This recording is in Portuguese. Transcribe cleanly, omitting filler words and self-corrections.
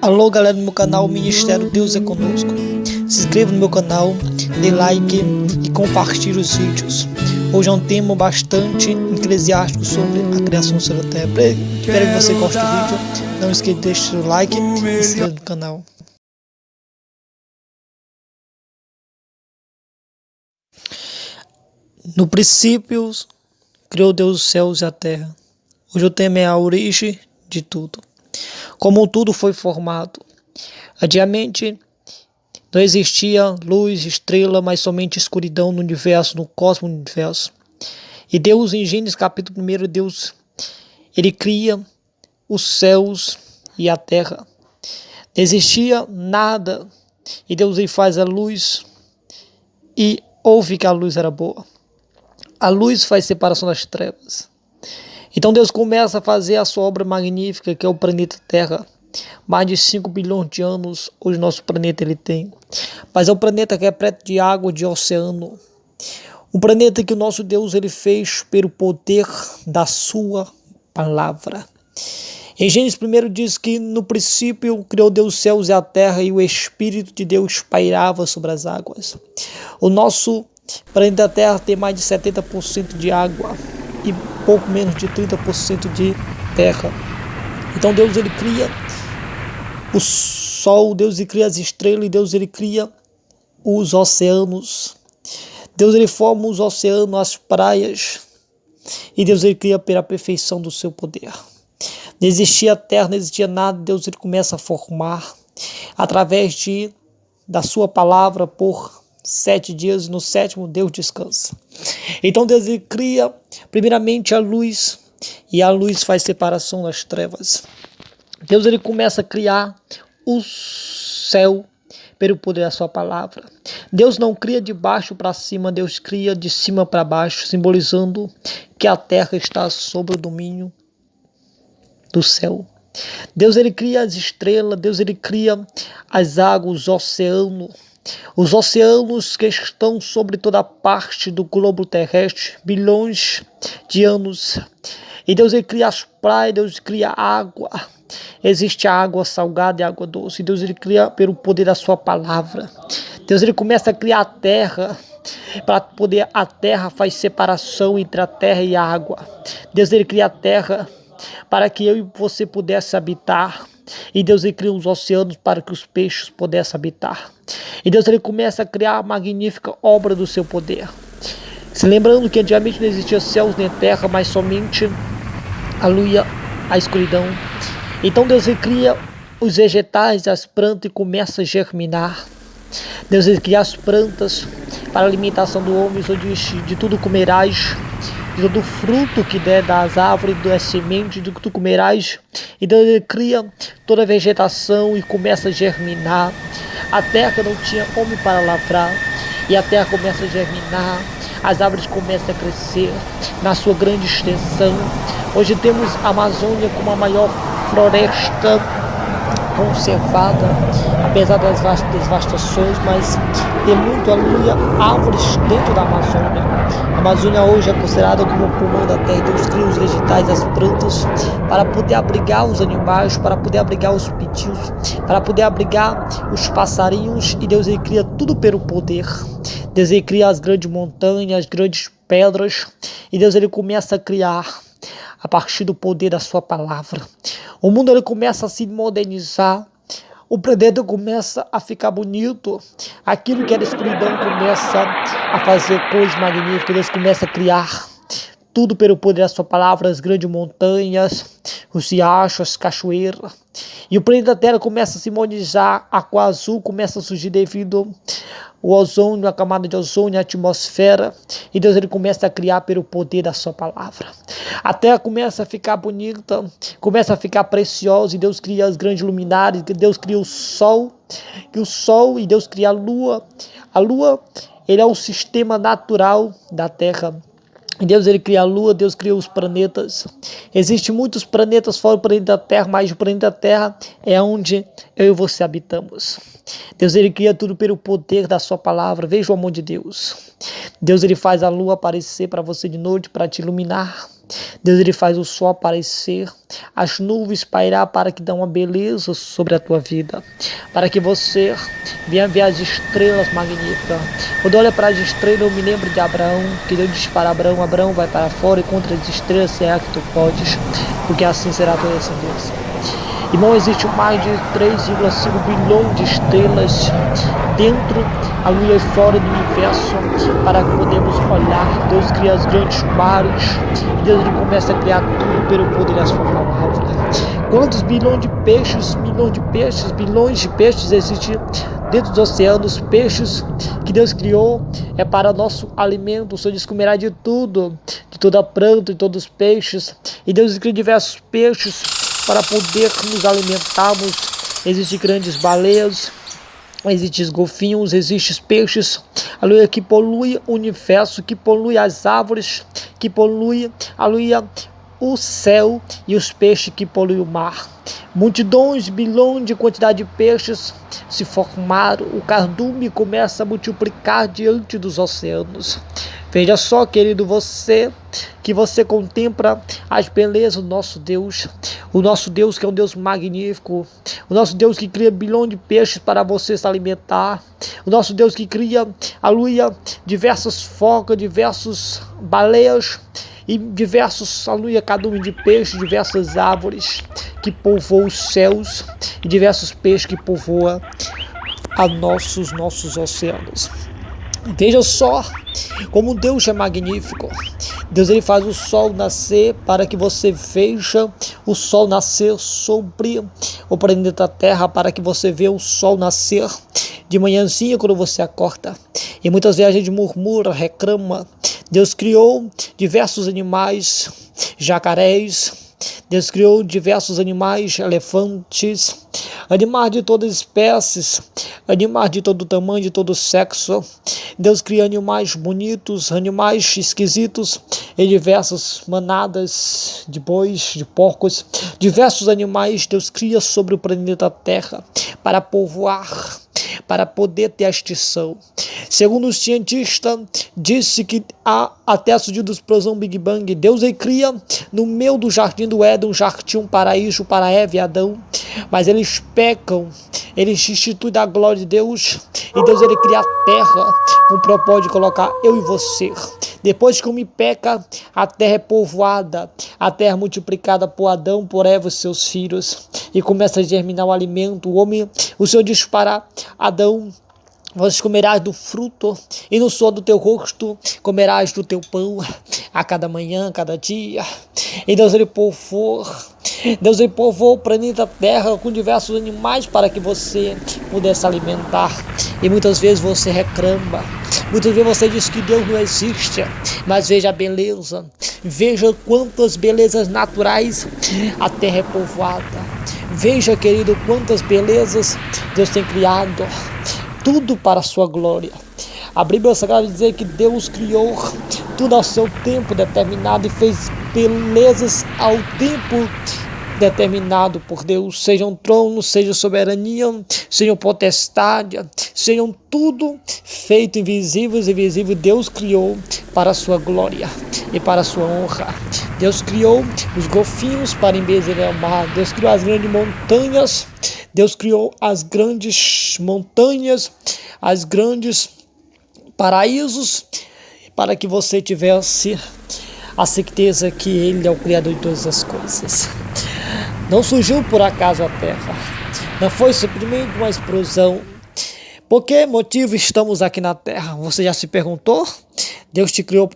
Alô galera do meu canal Ministério Deus é Conosco. Se inscreva no meu canal, dê like e compartilhe os vídeos. Hoje é um tema bastante eclesiástico sobre a criação do céu e da terra. Espero que você goste do vídeo. Não esqueça de deixar o like e se inscreva no canal. No princípio criou Deus os céus e a terra. Hoje o tema é a origem de tudo. Como tudo foi formado. Antigamente não existia luz, estrela, mas somente escuridão no universo, no cosmos do universo. E Deus, em Gênesis capítulo 1, Deus, ele cria os céus e a terra. Não existia nada. E Deus ele faz a luz e ouve que a luz era boa. A luz faz separação das trevas. Então Deus começa a fazer a sua obra magnífica, que é o planeta Terra. Mais de 5 bilhões de anos hoje nosso planeta ele tem. Mas é um planeta que é repleto de água, de oceano. Um planeta que o nosso Deus ele fez pelo poder da sua palavra. Em Gênesis 1 diz que no princípio criou Deus os céus e a terra e o Espírito de Deus pairava sobre as águas. O nosso planeta Terra tem mais de 70% de água e pouco menos de 30% de terra. Então Deus ele cria o sol, Deus ele cria as estrelas e Deus ele cria os oceanos. Deus ele forma os oceanos, as praias e Deus ele cria pela perfeição do seu poder. Não existia terra, não existia nada, Deus ele começa a formar através da sua palavra por 7 dias, no sétimo Deus descansa. Então Deus ele cria primeiramente a luz e a luz faz separação das trevas. Deus ele começa a criar o céu pelo poder da sua palavra. Deus não cria de baixo para cima, Deus cria de cima para baixo, simbolizando que a terra está sob o domínio do céu. Deus ele cria as estrelas, Deus ele cria as águas, os oceanos que estão sobre toda a parte do globo terrestre, bilhões de anos. E Deus ele cria as praias, Deus cria água. Existe a água salgada e a água doce. Deus ele cria pelo poder da sua palavra. Deus ele começa a criar a terra. Para poder a terra faz separação entre a terra e a água. Deus ele cria a terra para que eu e você pudesse habitar. E Deus ele cria os oceanos para que os peixes pudessem habitar. E Deus ele começa a criar a magnífica obra do seu poder. Se lembrando que antigamente não existia céus nem terra, mas somente a lua, a escuridão. Então Deus ele cria os vegetais, as plantas e começa a germinar. Deus ele cria as plantas para a alimentação do homem, de tudo comerás. De todo fruto que der das árvores, das sementes, do que tu comerás. E Deus ele cria toda a vegetação e começa a germinar. A terra não tinha homem para lavrar. E a terra começa a germinar. As árvores começam a crescer na sua grande extensão. Hoje temos a Amazônia como a maior floresta conservada, apesar das devastações, mas tem muito árvores dentro da Amazônia. A Amazônia hoje é considerada como o pulmão da terra. Deus cria os vegetais, as plantas, para poder abrigar os animais, para poder abrigar os pitios, para poder abrigar os passarinhos, e Deus ele cria tudo pelo poder. Deus ele cria as grandes montanhas, as grandes pedras, e Deus ele começa a criar a partir do poder da sua palavra. O mundo ele começa a se modernizar, o planeta começa a ficar bonito, aquilo que era escuridão começa a fazer coisas magníficas, Deus começa a criar tudo pelo poder da sua palavra, as grandes montanhas, os riachos, as cachoeiras. E o planeta Terra começa a se modernizar, a cor azul começa a surgir devido ao ozônio, a camada de ozônio, a atmosfera. E Deus ele começa a criar pelo poder da sua palavra. A Terra começa a ficar bonita, começa a ficar preciosa, e Deus cria as grandes luminares, Deus cria o sol e Deus cria a lua. A lua ele é um sistema natural da Terra. Deus ele cria a lua, Deus cria os planetas. Existem muitos planetas fora do planeta Terra, mas o planeta Terra é onde eu e você habitamos. Deus ele cria tudo pelo poder da sua palavra. Veja o amor de Deus. Deus, ele faz a lua aparecer para você de noite, para te iluminar. Deus, ele faz o sol aparecer, as nuvens pairar para que dê uma beleza sobre a tua vida, para que você venha ver as estrelas magníficas. Quando olha para as estrelas, eu me lembro de Abraão, que Deus disse para Abraão: Abraão, vai para fora e contra as estrelas será que tu podes, porque assim será a tua descendência. Irmão, existe mais de 3,5 bilhões de estrelas dentro, aleluia, e fora do universo, para que podemos olhar. Deus cria os grandes mares, e Deus, ele começa a criar tudo pelo poder da sua palavra. Quantos bilhões de peixes, bilhões de peixes existem dentro dos oceanos? Peixes que Deus criou é para nosso alimento. O Senhor diz: comerá de tudo, de toda planta, de todos os peixes. E Deus criou diversos peixes para poder nos alimentarmos. Existem grandes baleias, existem golfinhos, existem peixes, aleluia, que poluem o universo, que poluem as árvores, que poluem, aleluia, o céu, e os peixes que poluem o mar. Multidões, bilhões de quantidade de peixes se formaram. O cardume começa a multiplicar diante dos oceanos. Veja só, querido, que você contempla as belezas do nosso Deus, o nosso Deus que é um Deus magnífico, o nosso Deus que cria bilhões de peixes para você se alimentar, o nosso Deus que cria, aleluia, diversas focas, diversas baleias e diversos, aleluia, cardume de peixe, diversas árvores que povoam os céus e diversos peixes que povoam nossos oceanos. Veja só como Deus é magnífico. Deus, ele faz o sol nascer para que você veja o sol nascer sobre o planeta Terra, para que você veja o sol nascer de manhãzinha quando você acorda. E muitas vezes a gente murmura, reclama. Deus criou diversos animais, jacarés. Deus criou diversos animais, elefantes, animais de todas as espécies, animais de todo tamanho, de todo sexo. Deus cria animais bonitos, animais esquisitos, e diversas manadas de bois, de porcos, diversos animais Deus cria sobre o planeta Terra para povoar, para poder ter a extinção. Segundo os cientistas, disse que até a surgida da explosão Big Bang, Deus, ele cria no meio do jardim do Éden um jardim, um paraíso para Eva e Adão, mas eles pecam, eles instituem a glória de Deus, e Deus, ele cria a terra com o propósito de colocar eu e você. Depois que o homem peca, a terra é povoada, a terra é multiplicada por Adão, por Eva e seus filhos, e começa a germinar o alimento. O Senhor diz para Adão: vós comerás do fruto, e no suor do teu rosto comerás do teu pão, a cada manhã, a cada dia. E Deus, ele povoou o planeta Terra com diversos animais para que você pudesse alimentar. E muitas vezes você reclama, muitas vezes você diz que Deus não existe, mas veja a beleza, veja quantas belezas naturais a terra é povoada. Veja, querido, quantas belezas Deus tem criado, tudo para a sua glória. A Bíblia Sagrada diz que Deus criou tudo ao seu tempo determinado e fez belezas ao tempo determinado por Deus, sejam tronos, seja soberania, sejam potestade, sejam tudo feito invisíveis e visíveis. Deus criou para a sua glória e para a sua honra. Deus criou os golfinhos para embelezar o mar. Deus criou as grandes montanhas. Deus criou as grandes montanhas, as grandes paraísos, para que você tivesse a certeza que Ele é o Criador de todas as coisas. Não surgiu por acaso a terra, não foi simplesmente uma explosão. Por que motivo estamos aqui na terra? Você já se perguntou? Deus te criou